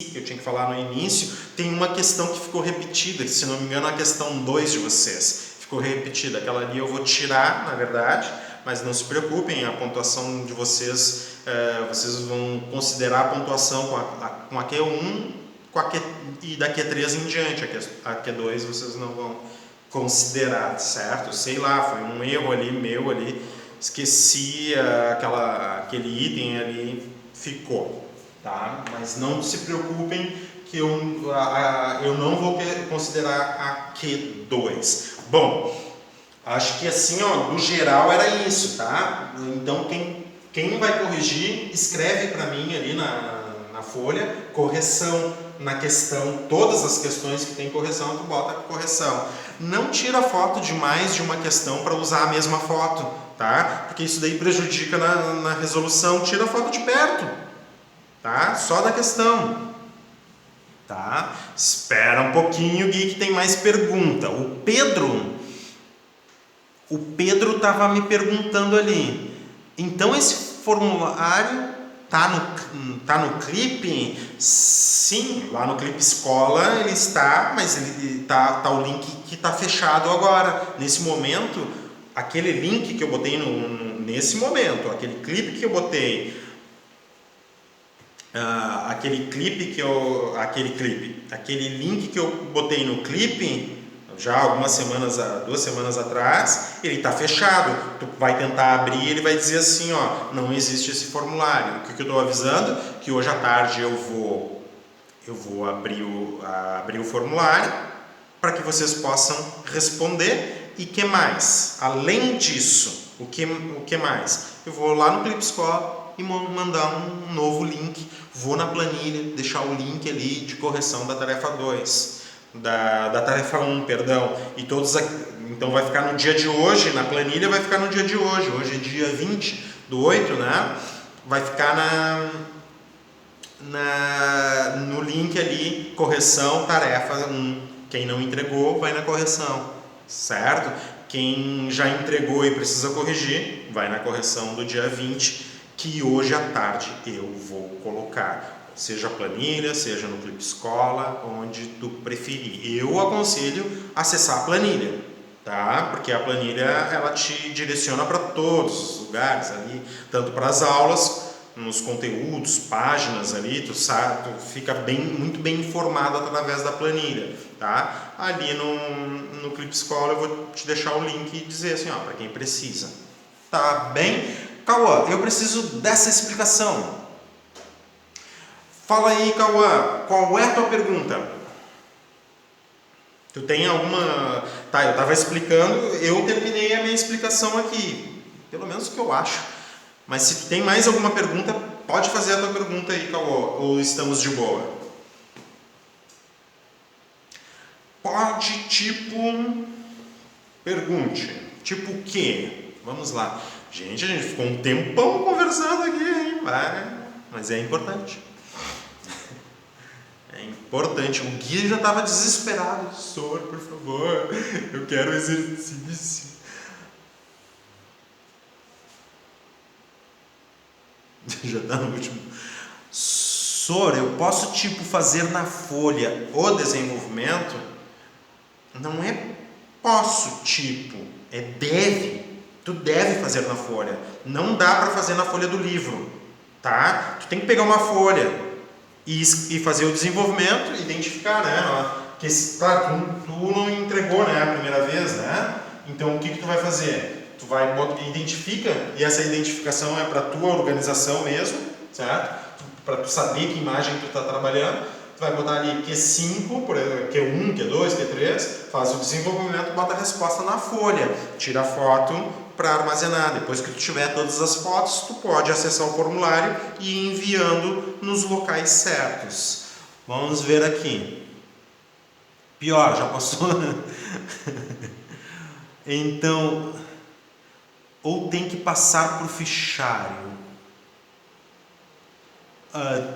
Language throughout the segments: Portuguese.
que eu tinha que falar no início, tem uma questão que ficou repetida, que se não me engano é a questão 2 de vocês. Ficou repetida, aquela ali eu vou tirar, na verdade, mas não se preocupem, a pontuação de vocês, vocês vão considerar a pontuação com a Q1 e da Q3 em diante, a Q2 vocês não vão considerar, certo? Sei lá, foi um erro ali, meu ali, esqueci aquele item ali, ficou. Tá? Mas não se preocupem que eu não vou considerar a Q2. Bom, acho que assim, ó, no geral era isso, tá? Então quem vai corrigir, escreve para mim ali na folha, correção na questão, todas as questões que tem correção, tu bota correção. Não tira foto de mais de uma questão para usar a mesma foto, tá? Porque isso daí prejudica na resolução. Tira a foto de perto, tá? Só da questão, tá? Espera um pouquinho, Gui, que tem mais pergunta. O Pedro estava me perguntando ali. Então esse formulário tá no clipe? Sim, lá no clipe escola ele está, mas ele tá o link que está fechado agora. Nesse momento, aquele link que eu botei nesse momento, aquele clipe que eu botei, aquele link que eu botei no clipe já algumas semanas, 2 semanas atrás, ele está fechado. Tu vai tentar abrir, ele vai dizer assim, ó, não existe esse formulário. O que eu estou avisando? Que hoje à tarde eu vou abrir o formulário para que vocês possam responder. E que mais? Além disso, o que mais? Eu vou lá no Clipe Escola e mandar um novo link. Vou na planilha, deixar o link ali de correção da tarefa 2, da tarefa 1, perdão. E então vai ficar no dia de hoje, na planilha vai ficar no dia de hoje. Hoje é dia 20/8, né? Vai ficar no link ali, correção, tarefa 1. Quem não entregou, vai na correção, certo? Quem já entregou e precisa corrigir, vai na correção do dia 20, que hoje à tarde eu vou colocar. Seja a planilha, seja no Clipe Escola, onde tu preferir. Eu aconselho acessar a planilha, tá? Porque a planilha, ela te direciona para todos os lugares ali, tanto para as aulas, nos conteúdos, páginas ali, tu fica muito bem informado através da planilha, tá? Ali no Clipe Escola eu vou te deixar o link e dizer assim, ó, para quem precisa. Tá bem? Cauã, eu preciso dessa explicação. Fala aí, Cauã, qual é a tua pergunta? Tu tem alguma... Tá, eu estava explicando, eu terminei a minha explicação aqui, pelo menos o que eu acho. Mas se tem mais alguma pergunta, pode fazer a tua pergunta aí, Cauã, ou estamos de boa? Pode, tipo... Pergunte. Tipo o quê? Vamos lá. Gente, a gente ficou um tempão conversando aqui, hein? Mas é importante. É importante. O Gui já estava desesperado. Professor, por favor, eu quero exercício. Já está no último. Sor, eu posso tipo fazer na folha o desenvolvimento? Não é posso tipo, é deve. Tu deve fazer na folha. Não dá para fazer na folha do livro, tá? Tu tem que pegar uma folha e fazer o desenvolvimento, identificar, né? Que claro, tu não entregou, né, a primeira vez, né? Então o que tu vai fazer? Tu vai identifica, e essa identificação é para tua organização mesmo, certo? Para tu saber que imagem tu está trabalhando, tu vai botar ali Q5, Q1, Q2, Q3, faz o desenvolvimento, bota a resposta na folha, tira a foto para armazenar. Depois que tu tiver todas as fotos, tu pode acessar o formulário e ir enviando nos locais certos. Vamos ver aqui. Pior, já passou? Então, ou tem que passar por fichário?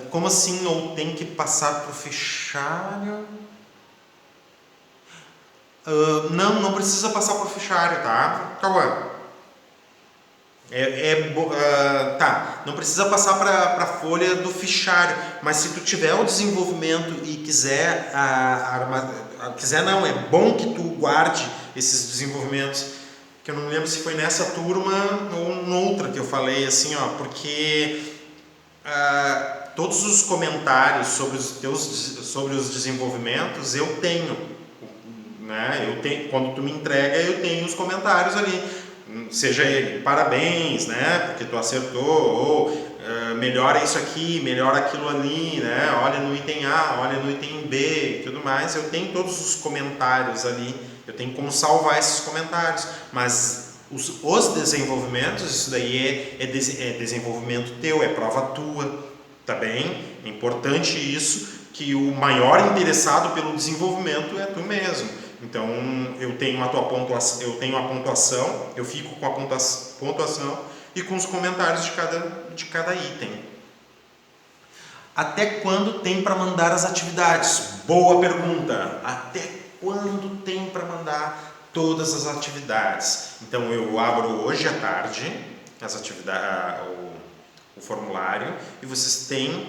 Como assim, ou tem que passar por fichário? Não precisa passar por fichário, tá? Cauã. Tá, não precisa passar para a folha do fichário, mas se tu tiver o desenvolvimento e quiser, não, é bom que tu guarde esses desenvolvimentos, que eu não me lembro se foi nessa turma ou noutra que eu falei assim, ó, porque todos os comentários sobre os desenvolvimentos eu tenho, né? Quando tu me entrega, eu tenho os comentários ali. Seja ele, parabéns, né, porque tu acertou, ou melhora isso aqui, melhora aquilo ali, né, olha no item A, olha no item B e tudo mais. Eu tenho todos os comentários ali, eu tenho como salvar esses comentários, mas os desenvolvimentos, isso daí é desenvolvimento teu, é prova tua, tá bem? É importante isso, que o maior interessado pelo desenvolvimento é tu mesmo. Então, eu tenho a pontuação, eu fico com a pontuação e com os comentários de cada item. Até quando tem para mandar as atividades? Boa pergunta! Até quando tem para mandar todas as atividades? Então, eu abro hoje à tarde as atividades, o formulário, e vocês têm...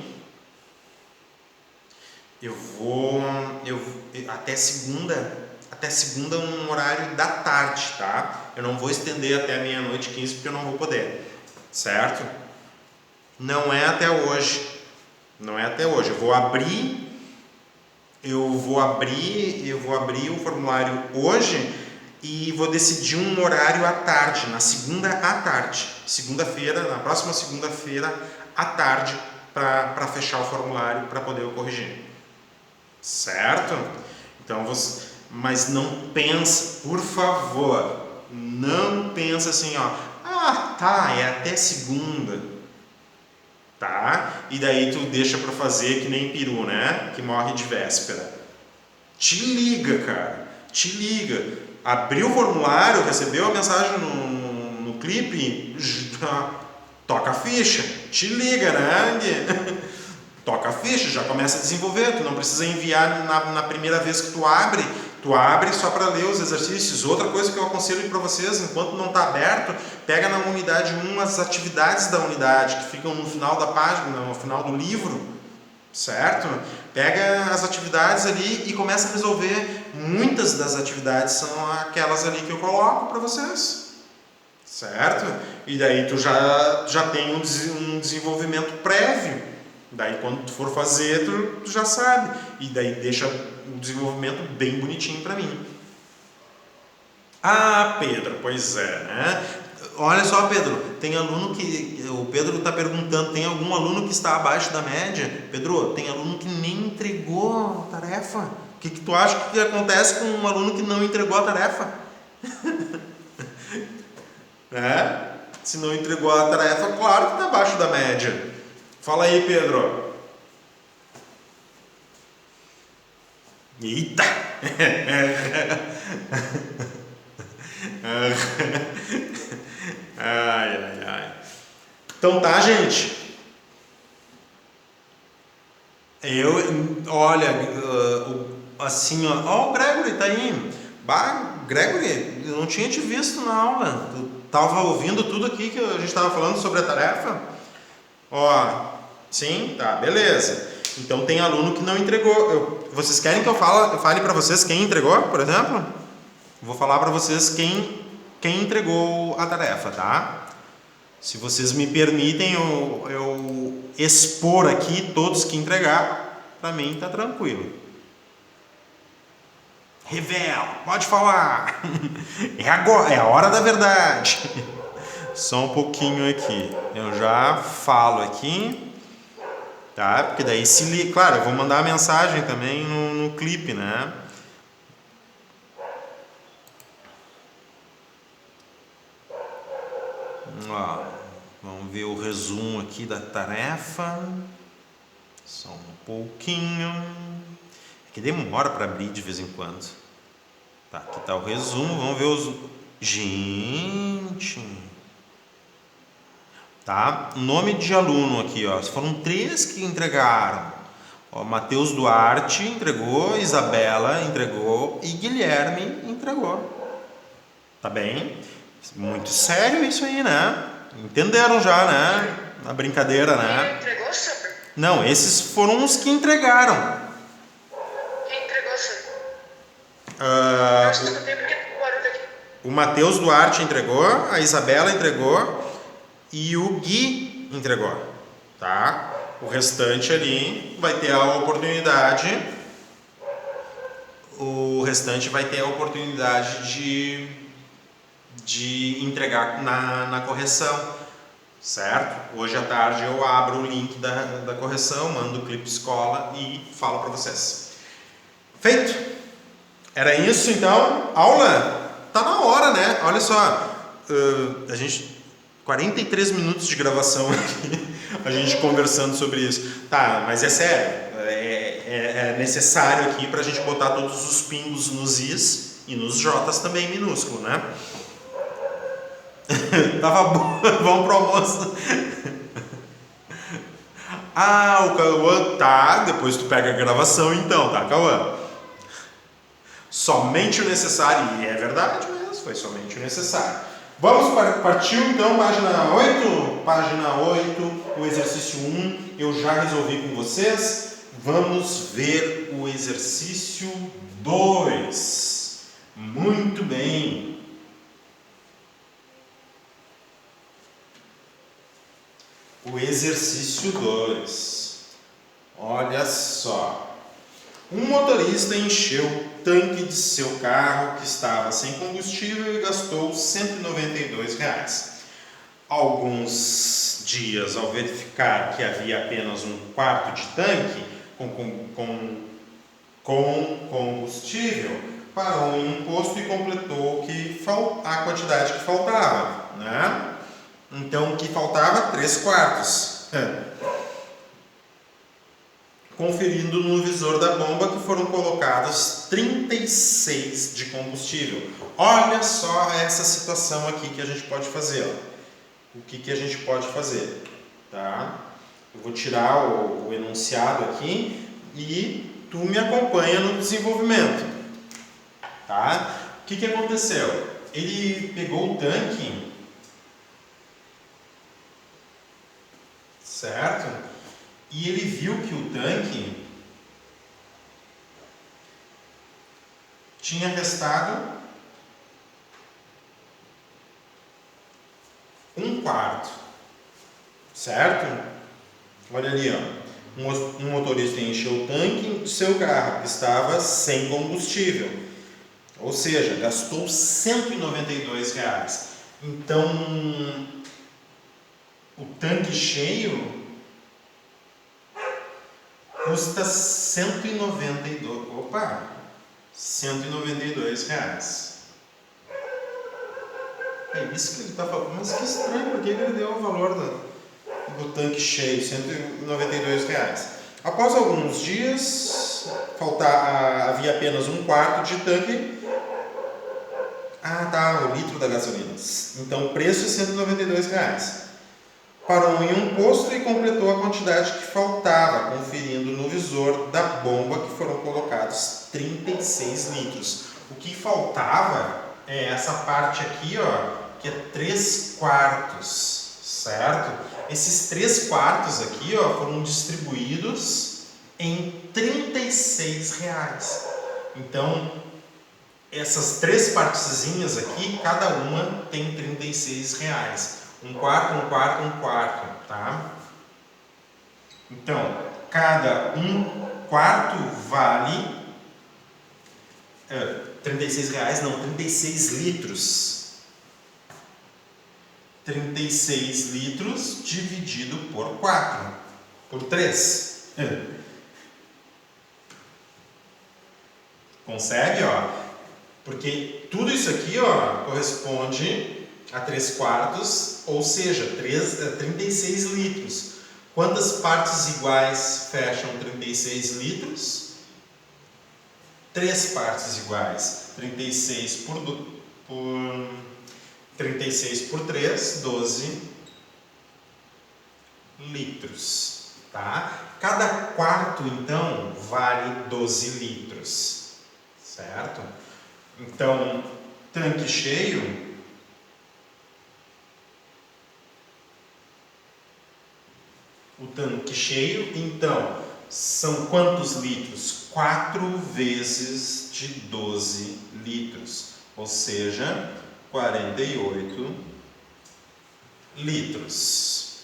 até segunda um horário da tarde, tá? Eu não vou estender até meia-noite 15 porque eu não vou poder, certo? Não é até hoje. Eu vou abrir o formulário hoje e vou decidir um horário à tarde, na segunda à tarde. Na próxima segunda-feira à tarde, para fechar o formulário para poder eu corrigir. Certo? Então mas não pensa, por favor, não pensa assim, ó, é até segunda, tá? E daí tu deixa para fazer que nem peru, né? Que morre de véspera. Te liga, cara, te liga. Abriu o formulário, recebeu a mensagem no clipe, toca a ficha, te liga, né? Toca a ficha, já começa a desenvolver, tu não precisa enviar na primeira vez que tu abre só para ler os exercícios. Outra coisa que eu aconselho para vocês, enquanto não está aberto, pega na unidade 1 as atividades da unidade, que ficam no final da página, no final do livro, certo? Pega as atividades ali e começa a resolver. Muitas das atividades são aquelas ali que eu coloco para vocês, certo? E daí tu já tem um desenvolvimento prévio. Daí quando tu for fazer, tu já sabe. E daí deixa o desenvolvimento bem bonitinho para mim. Pedro, pois é, né? Olha só, Pedro, tem aluno que... O Pedro está perguntando, tem algum aluno que está abaixo da média? Pedro, tem aluno que nem entregou a tarefa. O que tu acha que acontece com um aluno que não entregou a tarefa? Se não entregou a tarefa, claro que está abaixo da média. Fala aí, Pedro. Eita! Ai. Então tá, gente. Olha, assim, ó, o Gregory tá aí. Gregory, eu não tinha te visto na aula. Tu tava ouvindo tudo aqui que a gente estava falando sobre a tarefa? Sim, tá, beleza. Então tem aluno que não entregou. Vocês querem que eu fale para vocês quem entregou, por exemplo? Vou falar para vocês quem entregou a tarefa, tá? Se vocês me permitem eu expor aqui todos que entregaram, para mim tá tranquilo. Revela, pode falar. É agora, é a hora da verdade. Só um pouquinho aqui. Eu já falo aqui. Tá? Porque daí claro, eu vou mandar a mensagem também no clipe, né? Vamos ver o resumo aqui da tarefa. Só um pouquinho. É que demora para abrir de vez em quando. Tá, aqui tá o resumo. Vamos ver os... Gente... Tá? Nome de aluno aqui, ó. Foram 3 que entregaram. Matheus Duarte entregou, Isabela entregou e Guilherme entregou. Tá bem? Muito sério isso aí, né? Entenderam já, né? A brincadeira, né? Quem entregou, senhor? Não, esses foram os que entregaram. Quem entregou, senhor? Ah, Não escutei porque tem barulho aqui. o Matheus Duarte entregou, a Isabela entregou e o Gui entregou, tá? O restante ali vai ter a oportunidade. O restante vai ter a oportunidade de entregar na correção, certo? Hoje à tarde eu abro o link da correção, mando o clipe escola e falo para vocês. Feito? Era isso então? Aula? Tá na hora, né? Olha só, a gente 43 minutos de gravação aqui, a gente conversando sobre isso. Tá, mas é sério, é necessário aqui para a gente botar todos os pingos nos is e nos jotas também minúsculo, né? Tava bom, vamos pro almoço. Ah, o Cauã tá, depois tu pega a gravação então, tá, Cauã? Somente o necessário, e é verdade mesmo, foi somente o necessário. Vamos partiu então, página 8? Página 8, o exercício 1, eu já resolvi com vocês. Vamos ver o exercício 2. Muito bem. O exercício 2. Olha só. Um motorista encheu o tanque de seu carro que estava sem combustível e gastou R$ 192. Alguns dias, ao verificar que havia apenas um quarto de tanque com combustível, parou em um posto e completou a quantidade que faltava, né? Então, o que faltava? 3 quartos. Conferindo no visor da bomba que foram colocados 36 de combustível. Olha só essa situação aqui que a gente pode fazer. Ó. O que a gente pode fazer? Tá? Eu vou tirar o enunciado aqui e tu me acompanha no desenvolvimento. Tá? O que aconteceu? Ele pegou o tanque, certo? E ele viu que o tanque tinha restado um quarto, certo? Olha ali, ó. Um motorista encheu o tanque do seu carro que estava sem combustível, ou seja, gastou R$ 192. Então, o tanque cheio custa 192. Opa! 192 reais. É isso que ele está falando. Mas que estranho, por que ele deu o valor do tanque cheio? 192 reais. Após alguns dias, havia apenas um quarto de tanque. Ah, tá, o litro da gasolina. Então o preço é 192 reais. Parou em um posto e completou a quantidade que faltava, conferindo no visor da bomba que foram colocados 36 litros. O que faltava é essa parte aqui, ó, que é 3 quartos, certo? Esses 3 quartos aqui, ó, foram distribuídos em 36 reais. Então, essas 3 partezinhas aqui, cada uma tem 36 reais. Um quarto, um quarto, um quarto, tá? Então, cada um quarto vale 36 reais, não, 36 litros. 36 litros dividido por 4, por 3. Consegue, ó? Porque tudo isso aqui, ó, corresponde a 3 quartos, ou seja, 36 litros. Quantas partes iguais fecham 36 litros? 3 partes iguais. 36 por 3, 12 litros. Tá? Cada quarto, então, vale 12 litros. Certo? Então, tanque cheio tanque cheio, então, são quantos litros? 4 vezes de 12 litros, ou seja, 48 litros.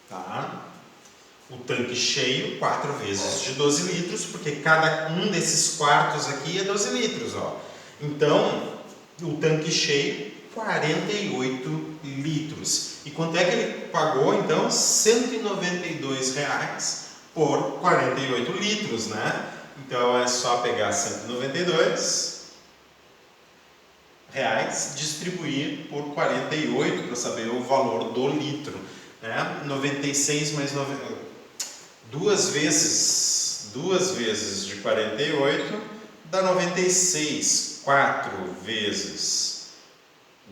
Tá? O tanque cheio, 4 vezes de 12 litros, porque cada um desses quartos aqui é 12 litros. Ó. Então, o tanque cheio, 48 litros. E quanto é que ele pagou, então? R$ 192 por 48 litros, né? Então, é só pegar 192 reais, distribuir por 48 para saber o valor do litro. Né? 96 mais 2 vezes de 48 dá 96. 4 vezes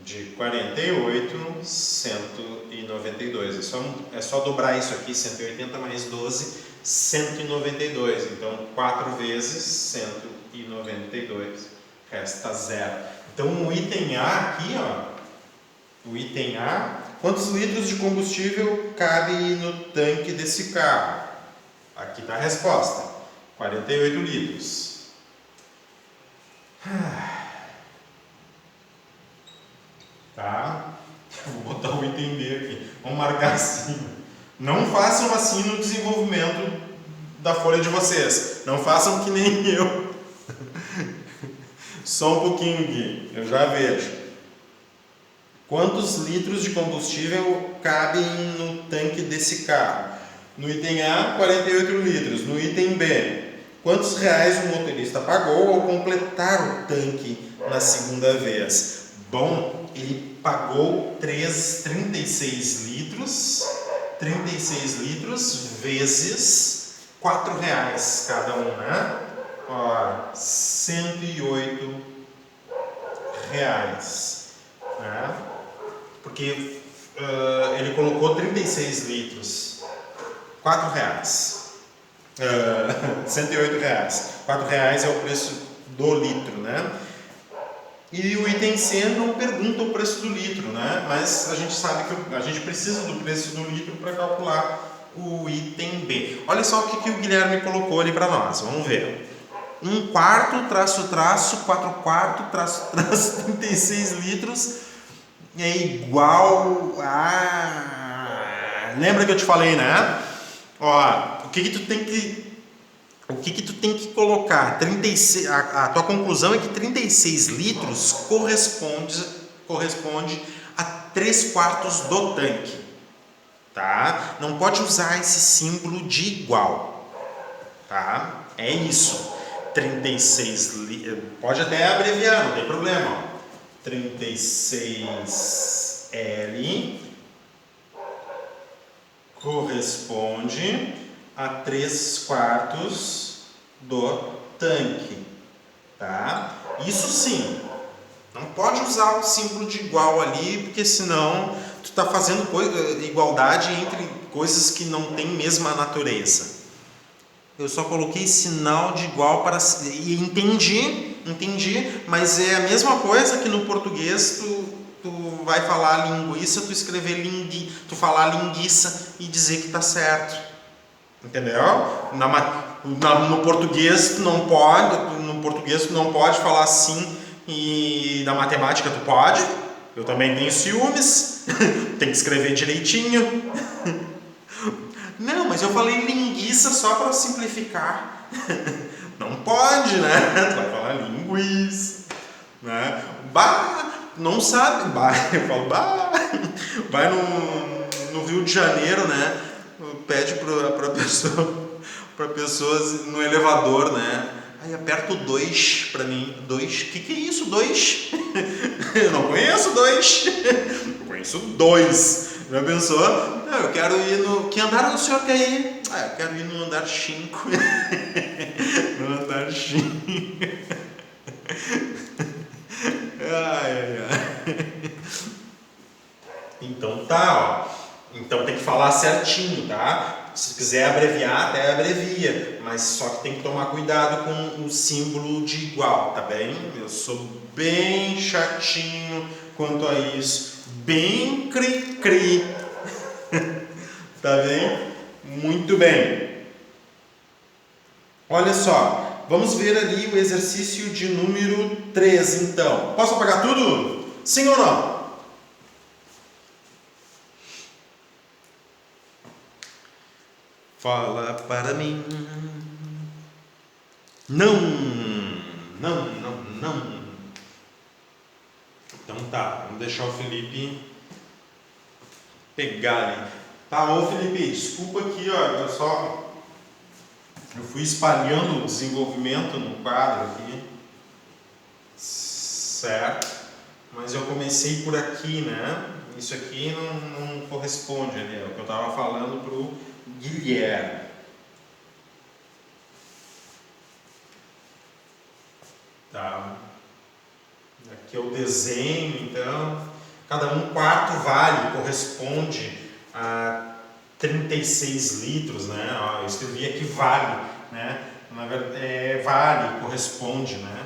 de 48, 192. É só dobrar isso aqui, 180 mais 12, 192. Então, 4 vezes 192, resta 0. Então, o item A aqui, ó, o item A, quantos litros de combustível cabe no tanque desse carro? Aqui está a resposta, 48 litros. Tá? Vou botar o item B aqui. Vamos marcar assim. Não façam assim no desenvolvimento da folha de vocês. Não façam que nem eu. Só um pouquinho aqui, eu já vejo. Quantos litros de combustível cabem no tanque desse carro? No item A, 48 litros. No item B, quantos reais o motorista pagou ao completar o tanque na segunda vez? Bom, ele pagou 36 litros vezes R$4 cada um, né? Ó, 108 reais, né? Porque ele colocou 36 litros, R$4. 108 reais. R$4 é o preço do litro, né? E o item C não pergunta o preço do litro, né? Mas a gente sabe que a gente precisa do preço do litro para calcular o item B. Olha só o que o Guilherme colocou ali para nós. Vamos ver. 1/4, traço, 4/4, traço, 36 litros é igual a... Lembra que eu te falei, né? Ó, o que tu tem que colocar? 36, a tua conclusão é que 36 litros corresponde a 3/4 do tanque. Tá? Não pode usar esse símbolo de igual. Tá? É isso. 36 litros. Pode até abreviar, não tem problema. Ó. 36L corresponde a 3/4 do tanque, tá? Isso sim, não pode usar o símbolo de igual ali, porque senão tu está fazendo igualdade entre coisas que não têm mesma natureza. Eu só coloquei sinal de igual para... E entendi, mas é a mesma coisa que no português tu vai falar linguiça, tu falar linguiça e dizer que está certo. Entendeu? No português tu não pode falar assim, e na matemática tu pode. Eu também tenho ciúmes. Tem que escrever direitinho. Não, mas eu falei linguiça só para simplificar. Não pode, né? Tu vai falar linguiça, né? Bah, não sabe. Bah, eu falo bah. Vai no Rio de Janeiro, né? Pede para pessoas no elevador, né? Aí aperta o 2 para mim. 2? Que é isso, 2? Eu não conheço 2. Eu conheço 2. Já pensou? Não, eu quero ir no... Que andar o senhor quer ir? Eu quero ir no andar 5. No andar 5. Ai. Então tá, ó. Então tem que falar certinho, tá? Se quiser abreviar, até abrevia. Mas só que tem que tomar cuidado com o símbolo de igual, tá bem? Eu sou bem chatinho quanto a isso. Bem cri-cri. Tá? Tá bem? Muito bem. Olha só, vamos ver ali o exercício de número 3, então. Posso apagar tudo? Sim ou não? Fala para mim. Não, não, não, não. Então tá, vamos deixar o Felipe pegar ali. Tá, ô Felipe, desculpa aqui, ó, eu fui espalhando o desenvolvimento no quadro aqui, certo? Mas eu comecei por aqui, né? Isso aqui não corresponde ali, é o que eu estava falando pro Guilherme. Tá? Aqui é o desenho, então, cada quarto vale corresponde a 36 litros, né? Ó, eu escrevi aqui vale, né? Na verdade, vale corresponde, né?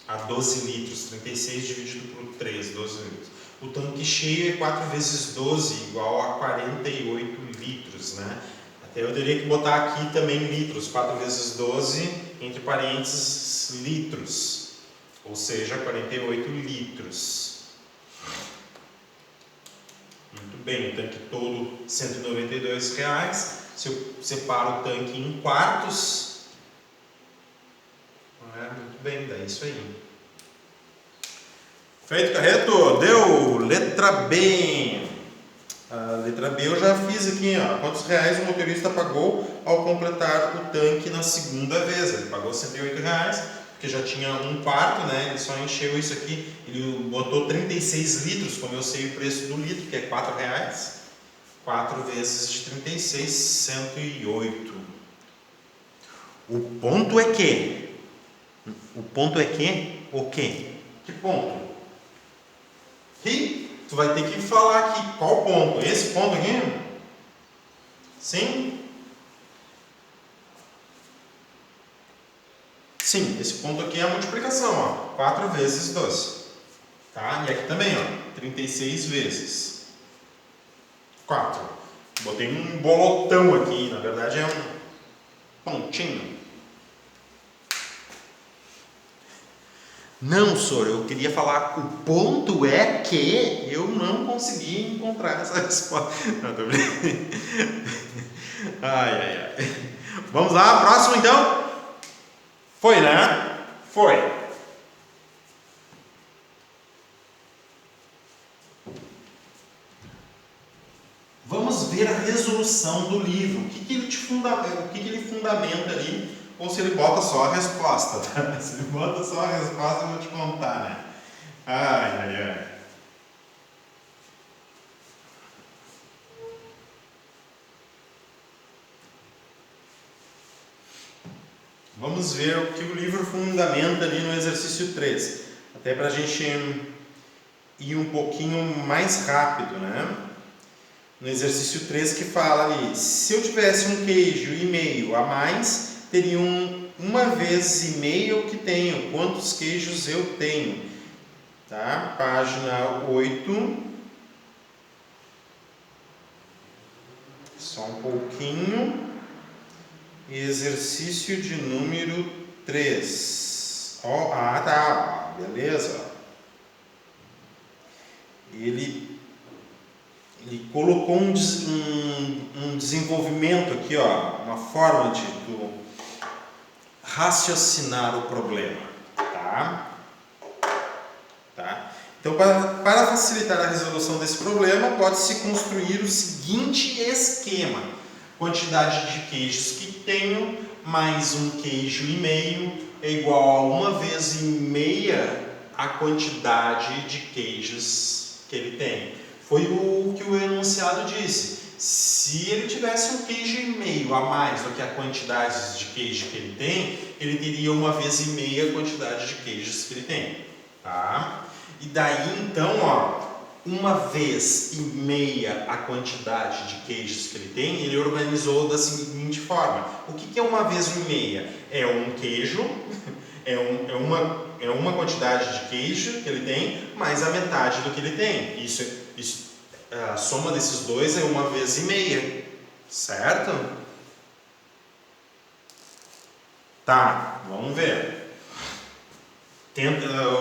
A 12 litros, 36 dividido por 3, 12 litros. O tanque cheio é 4 vezes 12 igual a 48 litros, né? Até eu teria que botar aqui também litros, 4 vezes 12, entre parênteses, litros. Ou seja, 48 litros. Muito bem, o tanque todo R$ 192. Se eu separo o tanque em quartos, muito bem, dá isso aí. Feito, Carreto? Deu! Letra B. A letra B eu já fiz aqui, ó. Quantos reais o motorista pagou ao completar o tanque na segunda vez? Ele pagou R$ 108, porque já tinha um quarto, né? Ele só encheu isso aqui. Ele botou 36 litros, como eu sei o preço do litro, que é R$ 4,00. 4 vezes de 36, 108. O ponto é que... O quê? Que ponto? E tu vai ter que falar aqui qual ponto? Esse ponto aqui? Sim? Sim, esse ponto aqui é a multiplicação, ó. 4 vezes 12. Tá? E aqui também, ó. 36 vezes 4. Botei um bolotão aqui, na verdade é um pontinho. Não, senhor, eu queria falar, o ponto é que eu não consegui encontrar essa resposta. Não, tô brincando. Ai. Vamos lá, próximo então? Foi, né? Foi. Vamos ver a resolução do livro. O que ele fundamenta ali? Ou se ele bota só a resposta, tá? Se ele bota só a resposta, eu vou te contar, né? Ai. Vamos ver o que o livro fundamenta ali no exercício 3. Até para a gente ir um pouquinho mais rápido, né? No exercício 3 que fala ali, se eu tivesse um queijo e meio a mais, teria uma vez e meia o que tenho. Quantos queijos eu tenho? Tá? Página 8. Só um pouquinho. Exercício de número 3. Tá. Beleza. Ele colocou um desenvolvimento aqui, ó, uma forma de raciocinar o problema, tá? Então, para facilitar a resolução desse problema, pode-se construir o seguinte esquema: quantidade de queijos que tenho mais um queijo e meio é igual a uma vez e meia a quantidade de queijos que ele tem. Foi o que o enunciado disse. Se ele tivesse um queijo e meio a mais do que a quantidade de queijo que ele tem, ele teria uma vez e meia a quantidade de queijos que ele tem. Tá? E daí então, ó, uma vez e meia a quantidade de queijos que ele tem, ele organizou da seguinte forma. O que é uma vez e meia? É um queijo, é uma quantidade de queijo que ele tem, mais a metade do que ele tem. Isso a soma desses dois é 1 vez e meia, certo? Tá, vamos ver.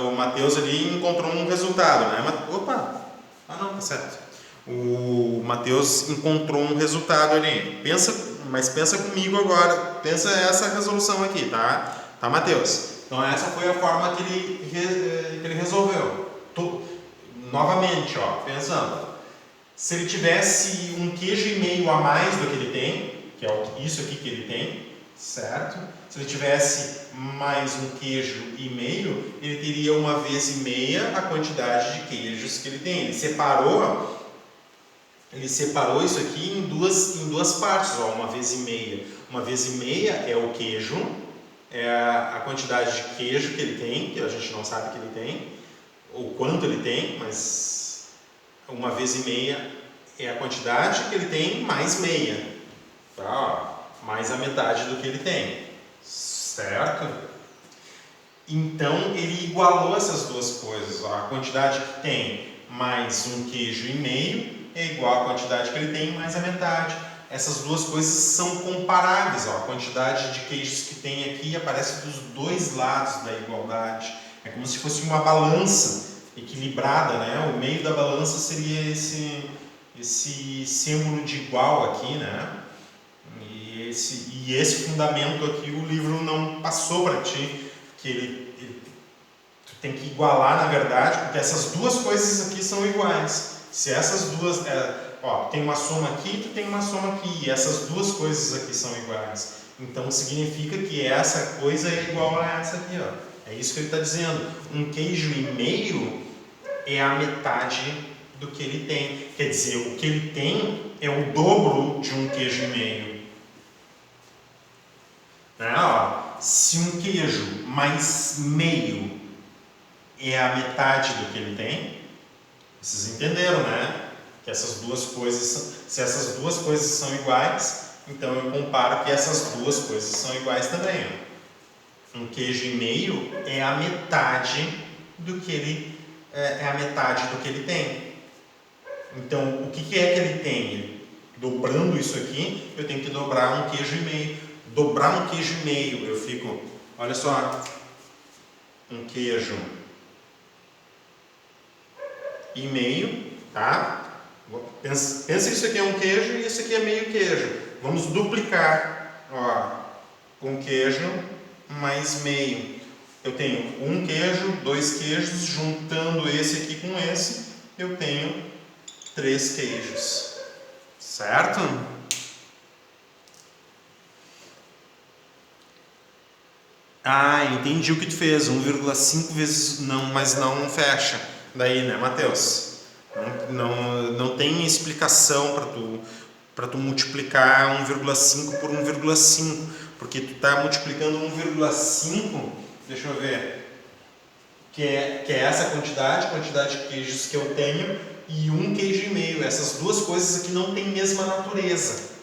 O Matheus ali encontrou um resultado, né? Opa! Ah, não, tá certo. O Matheus encontrou um resultado ali. Mas pensa comigo agora. Pensa essa resolução aqui, tá? Tá, Matheus? Então essa foi a forma que ele resolveu. Novamente, ó, pensando. Se ele tivesse um queijo e meio a mais do que ele tem, que é isso aqui que ele tem, certo? Se ele tivesse mais um queijo e meio, ele teria 1 vez e meia a quantidade de queijos que ele tem. Ele separou isso aqui em duas partes, ó, 1 vez e meia. 1 vez e meia é o queijo, é a quantidade de queijo que ele tem, que a gente não sabe que ele tem, ou quanto ele tem, mas 1 vez e meia é a quantidade que ele tem mais meia, tá? Ó, mais a metade do que ele tem, certo? Então ele igualou essas duas coisas, ó, a quantidade que tem mais um queijo e meio é igual à quantidade que ele tem mais a metade. Essas duas coisas são comparáveis, ó, a quantidade de queijos que tem aqui aparece dos dois lados da igualdade, é como se fosse uma balança equilibrada, né? O meio da balança seria esse símbolo de igual aqui, né? E esse fundamento aqui o livro não passou para ti, que tu tem que igualar na verdade, porque essas duas coisas aqui são iguais. Se essas duas, ó, tem uma soma aqui, tu tem uma soma aqui, e essas duas coisas aqui são iguais. Então significa que essa coisa é igual a essa aqui, ó. É isso que ele está dizendo. Um queijo e meio é a metade do que ele tem. Quer dizer, o que ele tem é o dobro de um queijo e meio. Ó, se um queijo mais meio é a metade do que ele tem, vocês entenderam, né? Que essas duas coisas, se essas duas coisas são iguais, então eu comparo que essas duas coisas são iguais também. Ó. Um queijo e meio é a metade do que ele tem. Então, o que é que ele tem? Dobrando isso aqui, eu tenho que dobrar um queijo e meio. Dobrar um queijo e meio, eu fico, olha só, um queijo e meio, tá? Pensa que isso aqui é um queijo e isso aqui é meio queijo. Vamos duplicar, ó, um queijo mais meio. Eu tenho um queijo, 2 queijos, juntando esse aqui com esse, eu tenho 3 queijos, certo? Ah, entendi o que tu fez, 1,5 vezes não, mas não fecha. Daí, né, Matheus? Não tem explicação para tu multiplicar 1,5 por 1,5, porque tu está multiplicando 1,5, deixa eu ver, que é essa quantidade de queijos que eu tenho, e um queijo e meio. Essas duas coisas aqui não têm mesma natureza.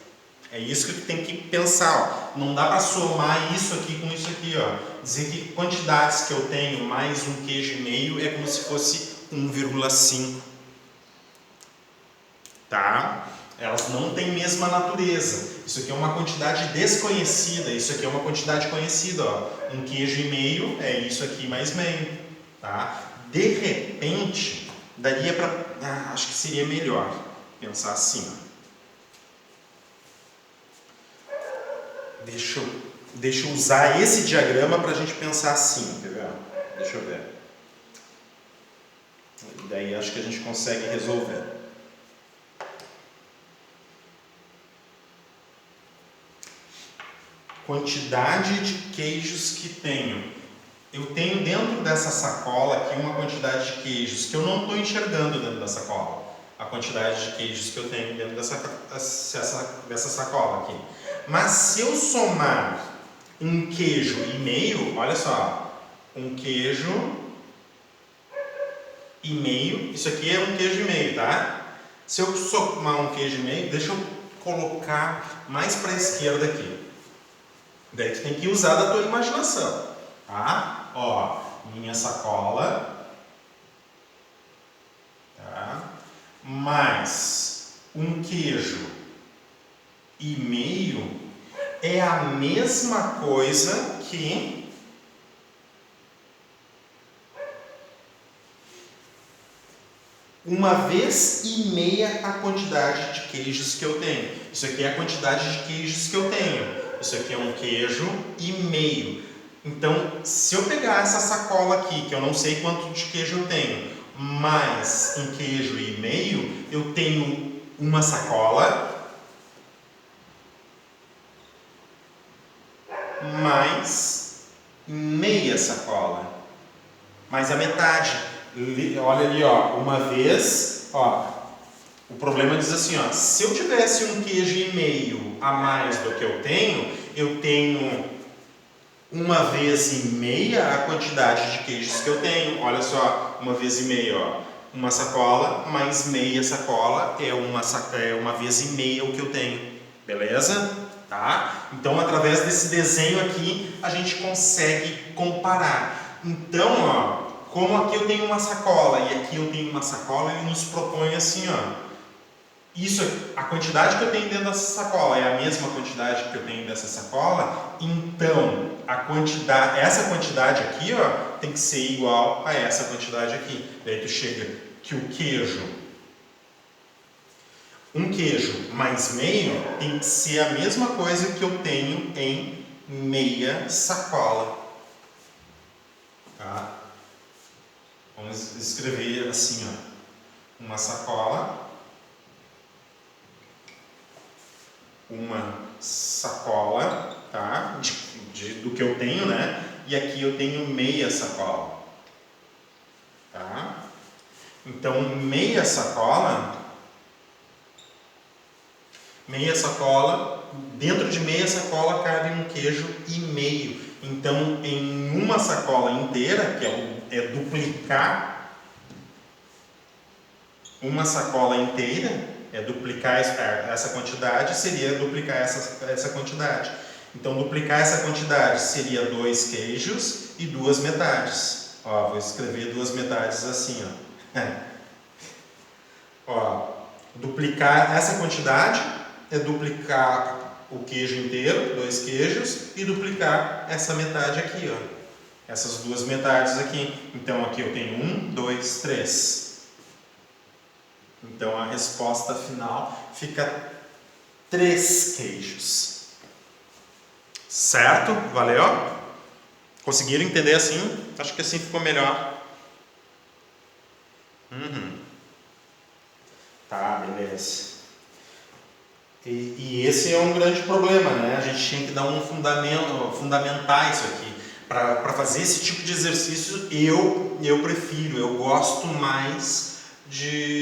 É isso que tu tem que pensar, ó. Não dá para somar isso aqui com isso aqui, ó. Dizer que quantidades que eu tenho mais um queijo e meio é como se fosse 1,5. Tá? Elas não têm mesma natureza. Isso aqui é uma quantidade desconhecida, isso aqui é uma quantidade conhecida, ó. Um queijo e meio é isso aqui mais meio, tá? De repente, daria para, acho que seria melhor pensar assim, ó. Deixa eu usar esse diagrama para a gente pensar assim, quer ver? Deixa eu ver. E daí acho que a gente consegue resolver. Quantidade de queijos que tenho. Eu tenho dentro dessa sacola aqui uma quantidade de queijos que eu não estou enxergando dentro da sacola. A quantidade de queijos que eu tenho dentro dessa sacola aqui. Mas se eu somar um queijo e meio, olha só, um queijo e meio, isso aqui é um queijo e meio, tá? Se eu somar um queijo e meio, deixa eu colocar mais para a esquerda aqui. Daí tu tem que usar da tua imaginação, tá? Ó, minha sacola, tá? mais um queijo e meio é a mesma coisa que uma vez e meia a quantidade de queijos que eu tenho. Isso aqui é a quantidade de queijos que eu tenho. Isso aqui é um queijo e meio. Então, se eu pegar essa sacola aqui, que eu não sei quanto de queijo eu tenho, mais um queijo e meio, eu tenho uma sacola mais meia sacola, mais a metade. Olha ali, ó, uma vez, ó, o problema diz assim, ó, se eu tivesse um queijo e meio a mais do que eu tenho uma vez e meia a quantidade de queijos que eu tenho. Olha só, uma vez e meia, ó, uma sacola mais meia sacola é uma vez e meia o que eu tenho, beleza? Tá? Então, através desse desenho aqui, a gente consegue comparar. Então, ó, como aqui eu tenho uma sacola e aqui eu tenho uma sacola, ele nos propõe assim, ó, isso, a quantidade que eu tenho dentro dessa sacola é a mesma quantidade que eu tenho dessa sacola, então essa quantidade aqui, ó, tem que ser igual a essa quantidade aqui. Daí tu chega que o queijo, um queijo mais meio, tem que ser a mesma coisa que eu tenho em meia sacola. Tá? Vamos escrever assim, ó, uma sacola tá? Do que eu tenho, né? E aqui eu tenho meia sacola, tá? Então, meia sacola, dentro de meia sacola cabe um queijo e meio. Então, em uma sacola inteira, que é duplicar uma sacola inteira, duplicar essa quantidade, seria duplicar essa quantidade. Então, duplicar essa quantidade seria 2 queijos e 2 metades. Ó, vou escrever 2 metades assim, ó. Ó, duplicar essa quantidade é duplicar o queijo inteiro, 2 queijos, e duplicar essa metade aqui, ó. Essas 2 metades aqui. Então, aqui eu tenho 1, 2, 3. Então, a resposta final fica 3 queijos. Certo? Valeu? Conseguiram entender assim? Acho que assim ficou melhor. Tá, beleza. E esse é um grande problema, né? A gente tinha que dar um fundamentar isso aqui. Para fazer esse tipo de exercício, eu prefiro, eu gosto mais de